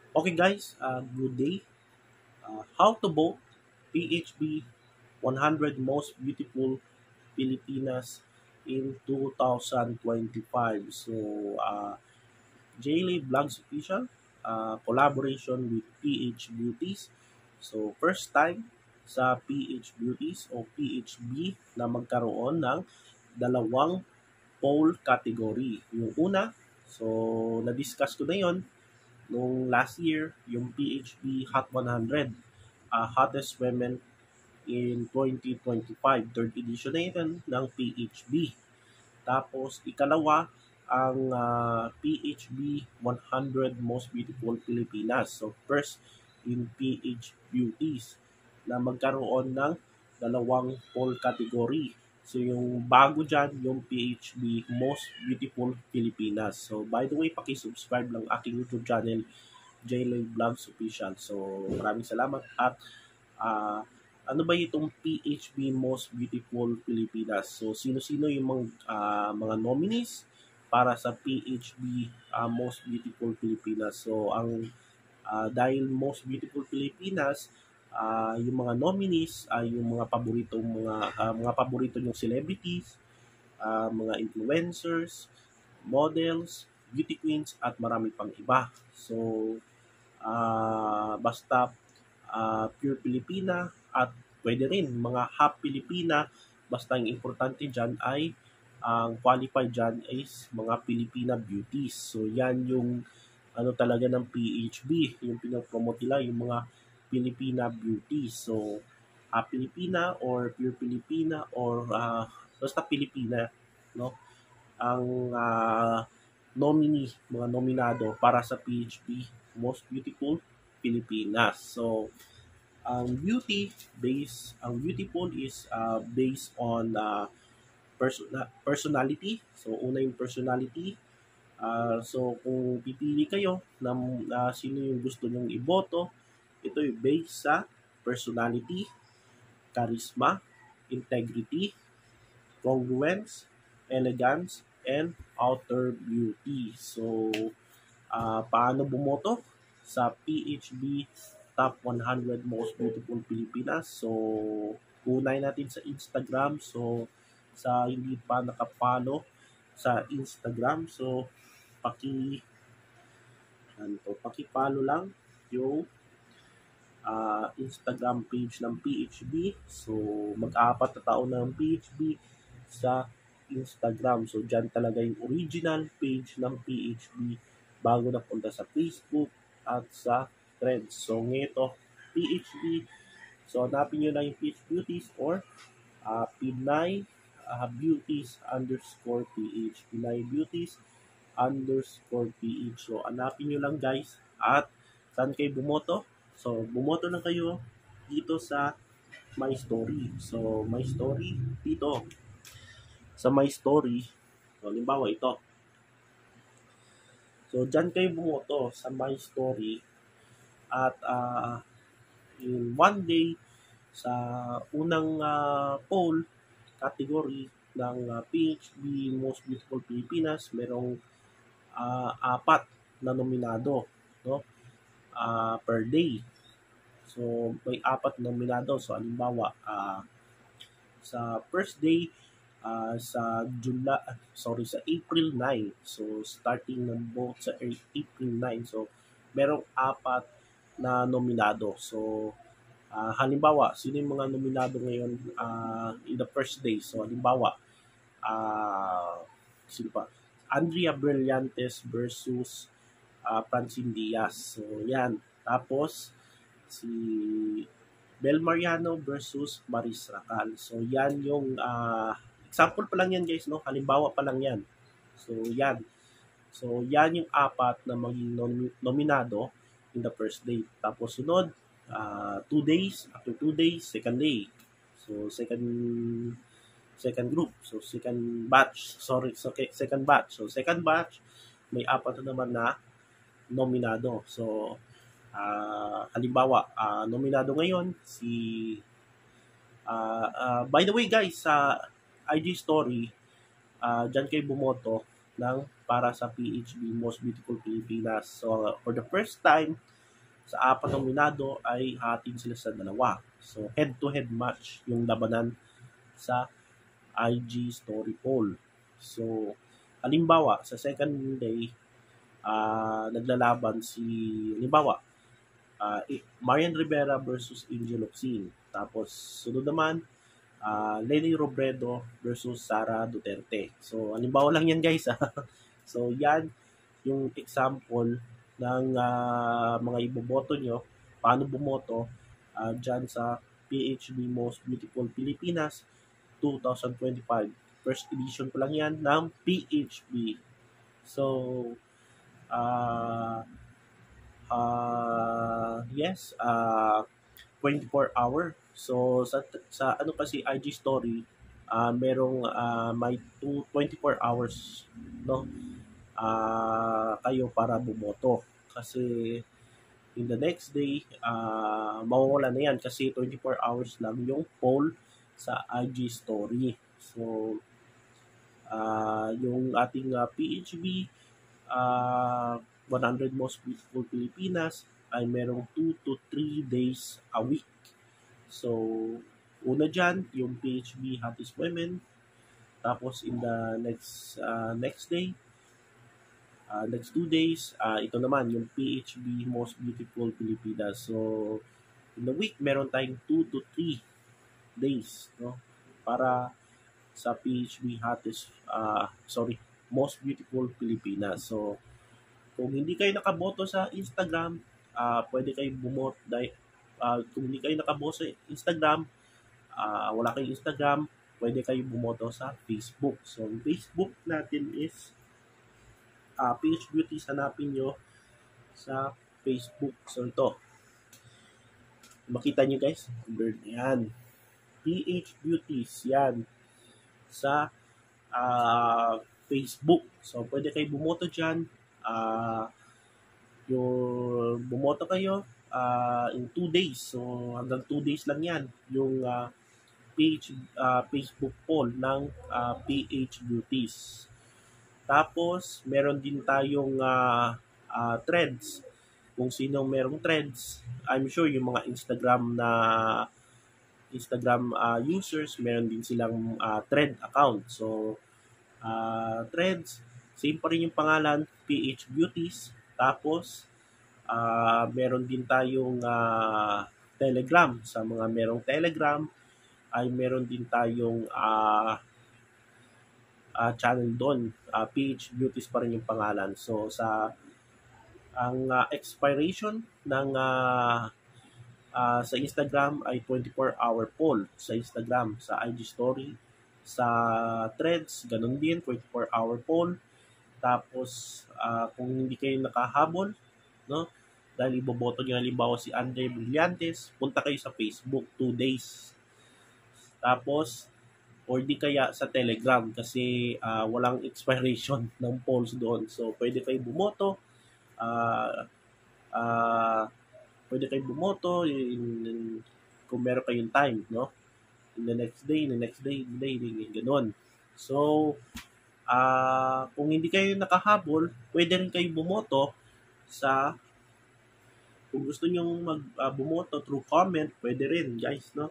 Okay guys, good day. How to vote PHB 100 Most Beautiful Filipinas in 2025. So, JLA Vlogs Official, collaboration with PH Beauties. So, first time sa PH Beauties o PHB na magkaroon ng dalawang poll category. Yung una, so na-discuss ko na yon nung last year, yung PHB Hot 100, Hottest Women in 2025. Third edition na yun ng PHB. Tapos, ikalawa, ang PHB 100 Most Beautiful Filipinas. So, first in PH Beauties na magkaroon ng dalawang poll category. So, yung bago dyan, yung PHB Most Beautiful Filipinas. So, by the way, paki-subscribe lang aking YouTube channel, JLay Vlogs Official. So, maraming salamat at ah, ano ba itong PHB Most Beautiful Pilipinas? So, sino-sino yung mga nominees para sa PHB Most Beautiful Pilipinas? So, dahil Most Beautiful Pilipinas, yung mga nominees ay yung mga paborito yung celebrities, mga influencers, models, beauty queens at marami pang iba. So, basta pure Pilipina at pwede rin mga half Pilipina, basta ang importante dyan ay ang qualified dyan is mga Filipina beauties. So yan yung ano talaga ng PHB, yung pinopromote nila, yung mga Filipina beauties. So Pilipina or pure Filipina or basta Pilipina, no? Ang nominee, mga nominado para sa PHB Most Beautiful Pilipinas. So, ang beautiful is based on personality. So, una yung personality. So, kung pipili kayo ng sino yung gusto nyong iboto, ito yung based sa personality, charisma, integrity, congruence, elegance, and outer beauty. So, paano bumoto sa PHB Top 100 Most Beautiful Filipinas? So, kunay natin sa Instagram. So, sa hindi pa nakapalo sa Instagram, so paki-follow lang yung Instagram page ng PHB. So, mag-apat na taon ng PHB sa Instagram. So, dyan talaga yung original page ng PHB bago na punta sa Facebook at sa Threads. So, ngayon PHB. So, hanapin nyo na yung PH Beauties or Pinay Beauties underscore PH. Pinay Beauties underscore PH. So, hanapin nyo lang guys. At saan kayo bumoto? So, bumoto lang kayo dito sa My Story. So, My Story dito. Sa My Story, so, halimbawa ito. So, dyan kayo bumoto sa My Story at in one day sa unang poll category ng PHB Most Beautiful Pilipinas, merong apat na nominado, no? Per day. So, may apat na nominado. So, halimbawa, sa first day, sa April 9. So, starting ng vote sa April 9. So, merong apat na nominado. So, halimbawa, sino yung mga nominado ngayon in the first day? So, halimbawa, sino pa? Andrea Brillantes versus Francine Diaz. So, yan. Tapos, si Bel Mariano versus Maris Racal. So, yan yung example pa lang yan guys, no? Halimbawa pa lang yan. So, yan. So, yan yung apat na maging nominado in the first day. Tapos, sunod, 2 days. After 2 days, second day. So, second group. So, second batch. Second batch. So, second batch, may apat na naman na nominado. So, halimbawa, nominado ngayon by the way guys, sa IG story, dyan kayo bumoto ng para sa PHB Most Beautiful Pilipinas. So, for the first time, sa 4 nominado ay hatin sila sa 2. So, head-to-head match yung labanan sa IG story poll. So, halimbawa, sa second day, naglalaban si, halimbawa, Marian Rivera versus Angel Locsin. Tapos, sunod naman, Lenny Robredo versus Sara Duterte. So, halimbawa lang yan guys. So, yan yung example ng mga iboboto nyo, paano bumoto dyan sa PHB Most Beautiful Pilipinas 2025. First edition pa lang yan ng PHB. So, yes, 24 hour. So, sa ano kasi IG story, merong may 24 hours, no? Kayo para bumoto. Kasi in the next day, mawawala na yan kasi 24 hours lang yung poll sa IG story. So, yung ating PHB, 100 Most Beautiful Pilipinas, ay merong 2 to 3 days a week. So, una dyan, yung PHB Hottest Women. Tapos, in the next day, next 2 days, ito naman, yung PHB Most Beautiful Pilipinas. So, in the week, meron tayong 2 to 3 days, no? Para sa PHB Most Beautiful Pilipinas. So, kung hindi kayo nakaboto sa Instagram, pwede kayo bumoto. Kung hindi kayo nakaboto sa Instagram, wala kayong Instagram, pwede kayo bumoto sa Facebook. So, Facebook natin is PH Beauties, hanapin nyo sa Facebook. So, ito. Makita nyo guys, bird yan. PH Beauties, yan. Sa Facebook. So, pwede kayo bumoto dyan. Yung bumoto kayo in 2 days. So, hanggang 2 days lang yan. Yung Facebook poll ng PH Beauties. Tapos, meron din tayong threads. Kung sino merong threads, I'm sure yung mga Instagram users, meron din silang thread account. So, threads, same pa rin yung pangalan, PH Beauties. Tapos, meron din tayong Telegram. Sa mga merong Telegram, ay meron din tayong channel doon. PH Beauties pa rin yung pangalan. So, ang expiration ng sa Instagram ay 24-hour poll sa Instagram, sa IG story, sa threads, ganun din, 24-hour poll. Tapos, kung hindi kayo nakahabol, no, dahil iboboto nyo halimbawa si Andre Brillantes, punta kayo sa Facebook, 2 days. Tapos, or di kaya sa Telegram kasi walang expiration ng polls doon. So, pwede kayo bumoto. Pwede kayo bumoto kung meron kayong time, no? In the next day, gano'n. So, kung hindi kayo nakahabol, pwede rin kayo bumoto kung gusto nyo bumoto through comment, pwede rin, guys, no?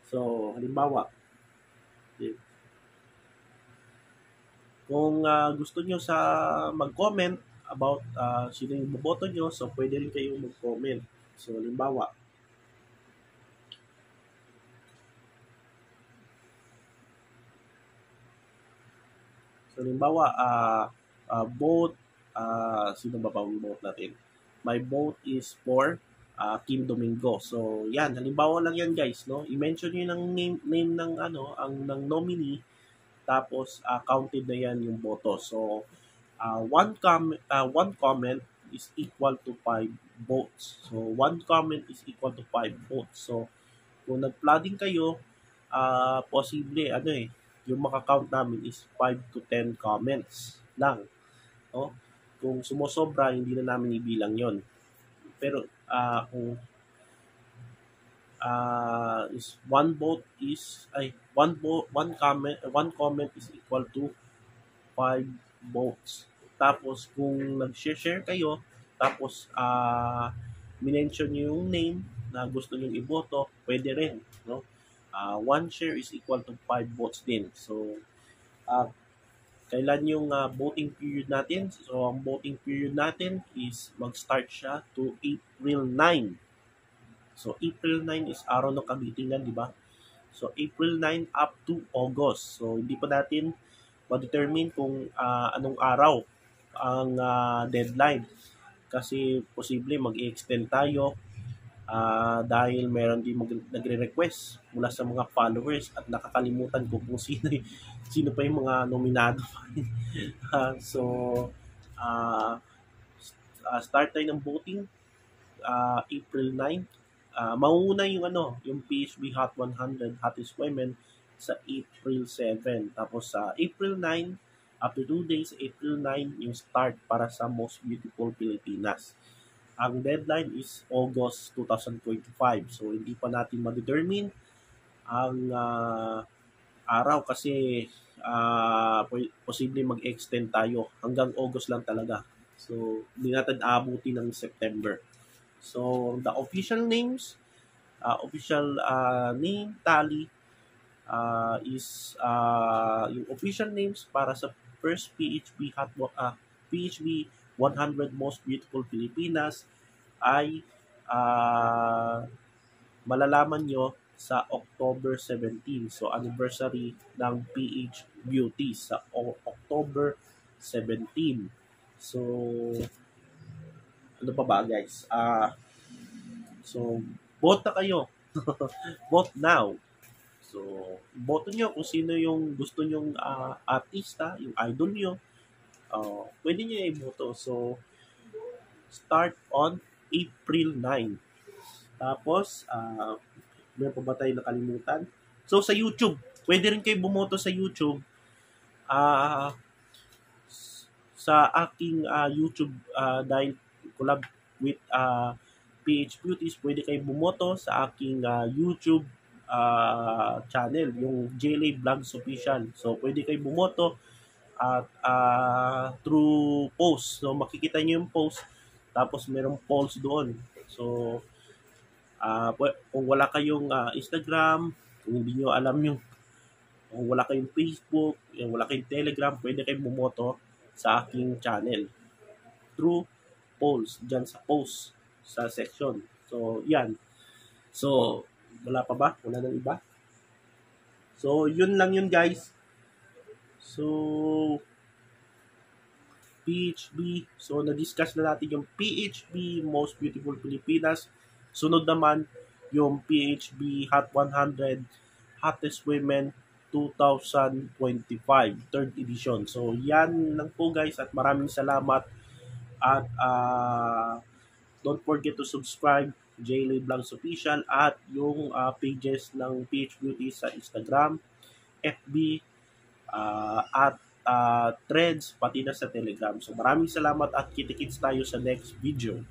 So, halimbawa, kung gusto nyo mag-comment about sino yung boboto nyo, so pwede rin kayong mag-comment. So, halimbawa, vote, sino ba ang vote natin? My vote is for Kim Domingo. So, yan, halimbawa lang yan guys, no? I-mention nyo ng name ng ng nominee, tapos counted na yan yung boto. So, one comment is equal to 5 votes. So, one comment is equal to 5 votes. So, kung nag-flooding kayo, posible, yung maka-count namin is 5 to 10 comments lang. No? Kung sumusobra, hindi na namin ibilang yon. Pero, kung is one comment is equal to 5 votes. Tapos kung nag-share kayo, tapos minention nyo yung name na gusto nyo iboto, pwede rin, no? 1 share is equal to 5 votes din. So, kailan yung voting period natin? So, ang voting period natin is mag-start siya to April 9. So, April 9 is araw ng kagitingan, di ba? So, April 9 up to August. So, hindi pa natin ma-determine kung anong araw ang deadline. Kasi posible mag-extend tayo dahil meron din nagre-request mula sa mga followers at nakakalimutan ko kung sino pa yung mga nominado. So, start tayo ng voting April 9. Mauna yung PHB Hot 100 Hottest Women sa April 7. Tapos sa April 9, after 2 days, April 9 yung start para sa Most Beautiful Pilipinas. Ang deadline is August 2025. So, hindi pa natin ma-determine ang araw kasi posible mag-extend tayo. Hanggang August lang talaga. So, hindi natin aabuti ng September. So, the official names, official name tally is yung official names para sa first PHB PHB 100 Most Beautiful Pilipinas ay malalaman nyo sa October 17. So, anniversary ng PH Beauty sa October 17. So, ano pa ba guys? So, vote na kayo. Vote now. So, boto nyo kung sino yung gusto nyong artista, yung idol nyo. Pwede nyo i-boto. So, start on April 9. Tapos, meron pa ba tayo nakalimutan? So, sa YouTube, pwede rin kayo bumoto sa YouTube. Sa aking YouTube, dahil collab with PH Beauties, pwede kayo bumoto sa aking YouTube channel, yung JLay Vlogs Official. So, pwede kayo bumoto at through post. So, makikita nyo yung post. Tapos, merong polls doon. So, kung wala kayong Instagram, kung hindi nyo alam kung wala kayong Facebook, wala kayong Telegram, pwede kayong bumoto sa aking channel through polls dyan sa post sa section. So, yan. So, wala pa ba? Wala nang iba? So, yun lang yun guys. So, PHB. So, na-discuss na natin yung PHB Most Beautiful Pilipinas. Sunod naman yung PHB Hot 100 Hottest Women 2025, 3rd edition. So, yan lang po guys at maraming salamat at don't forget to subscribe JLay Vlogs Official at yung pages ng PH Beauty sa Instagram, FB, at Threads, pati na sa Telegram. So maraming salamat at kita-kits tayo sa next video.